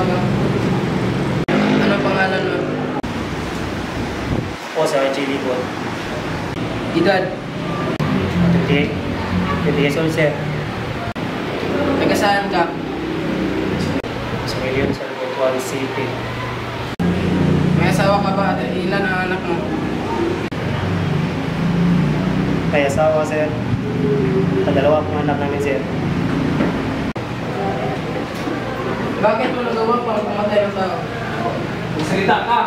umaga. Anong pangalan mo? Po, Sir Chili po. Edad? 20 years old, sir. Taga saan ka? Sa Million, sir. Butuan City. May asawa ka ba? Ilan ang anak mo? May asawa, sir. Dalawa pong anak namin, sir. Bakit mo nagawa pang pumatay ng tao? Magsalita ka!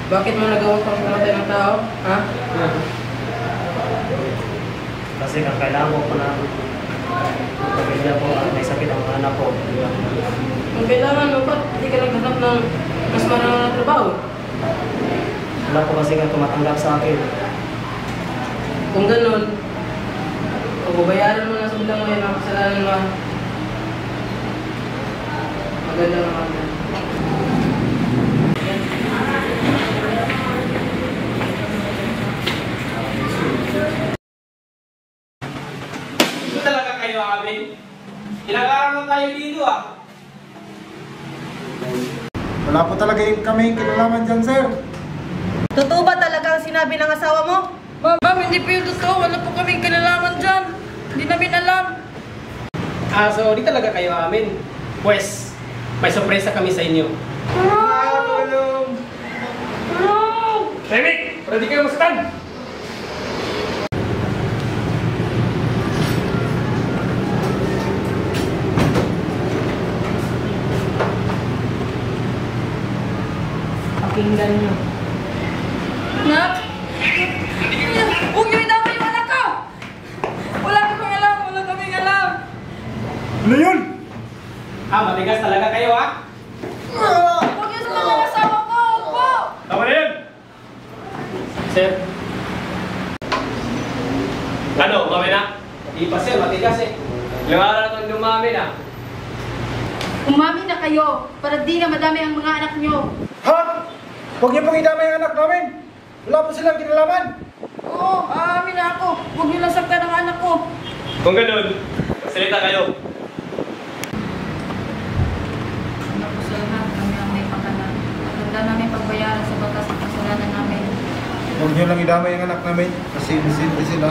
Bakit mo nagawa pang pumatay ng tao? Ha? Kasi kailangan ko na pamilya po at may sakit ang anak ko. Kung kailangan mo, ba't hindi ka naghanap ng mas marami na trabaho? Wala po kasi nga tumatanggap sa akin. Kung ganun, babayaran mo na sa bilang mo yun ang kasalanan mo. Maganda naman yan. Ito talaga kayo amin? Ilang araw na tayo dito ah. Wala po talaga kaming kinalaman dyan, sir. Totoo ba talaga ang sinabi ng asawa mo? Ma'am, hindi po yung totoo. Wala po kaming kinalaman dyan. Hindi namin alam. So di talaga kayo amin. Pues, may sorpresa kami sa inyo. Tulong! Remick! Para di kayo masatan! Pakinggan nyo. Nak? Huwag niyo idama yung anak ko! Wala kaming alam. Wala kaming alam. Ano yun? Matigas talaga kayo ah! Huwag niyo sa mga asawa ko! Opo! Tama na yun! Sir? Ano, umami na? Hindi pa sir, matigas eh. Ilang araw na itong lumami na. Umami na kayo para di na madami ang mga anak nyo. Ha? Huwag niyo pong idamay ang anak namin. Wala po silang kinalaman. Oo, aamin na ako. Huwag niyo lang saktan ang anak ko. Kung ganun, magsalita kayo. Ano po sa lahat, kami ang may pakanan. Maganda namin pagbayaran sa batas at kasalanan namin. Huwag niyo lang idamay ang anak namin kasi sila.